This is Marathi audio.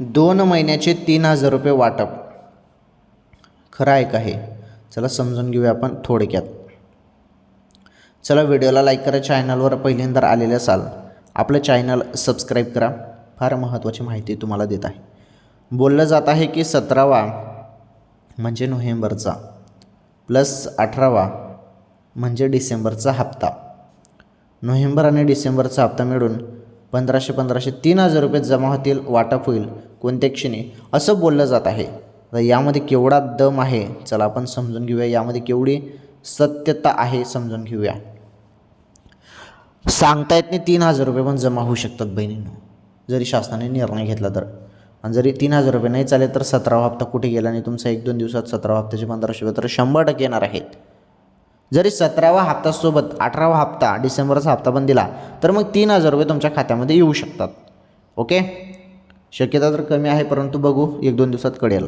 2 महिन्याचे 3,000 रुपये वाटप खरं आहे का हे? चला समजून घेऊया आपण थोडक्यात. चला व्हिडिओला लाईक करा. चॅनलवर पहिल्यांदा आलेले असाल आपलं चॅनल सबस्क्राईब करा. फार महत्त्वाची माहिती तुम्हाला देत आहे. बोललं जात आहे की 17वा म्हणजे नोव्हेंबरचा प्लस 18वा म्हणजे डिसेंबरचा हप्ता. नोव्हेंबर आणि डिसेंबरचा हप्ता मिळून 1500 3,000 रुपये जमा होतील, वाटप होईल कोणत्या क्षणी असं बोललं जात आहे. तर यामध्ये केवढा दम आहे चला आपण समजून घेऊया. यामध्ये केवढी सत्यता आहे समजून घेऊया. सांगता येत नाही 3,000 रुपये पण जमा होऊ शकतात बहिणींनो, जरी शासनाने निर्णय घेतला तर. आणि जरी 3,000 रुपये नाही चालेल तर 17वा हप्ता कुठे गेला नाही तुमचा. 1-2 दिवसात 17वा हप्त्याचे 1500 रुपये तर 100% येणार आहेत. जरी 17वा हप्त्यासोबत 18वा हप्ता डिसेंबरचा हप्ता पण दिला तर मग 3,000 रुपये तुमच्या खात्यामध्ये येऊ शकतात. ओके, शक्यता तर कमी आहे परंतु बघू 1-2 दिवसात कळेल.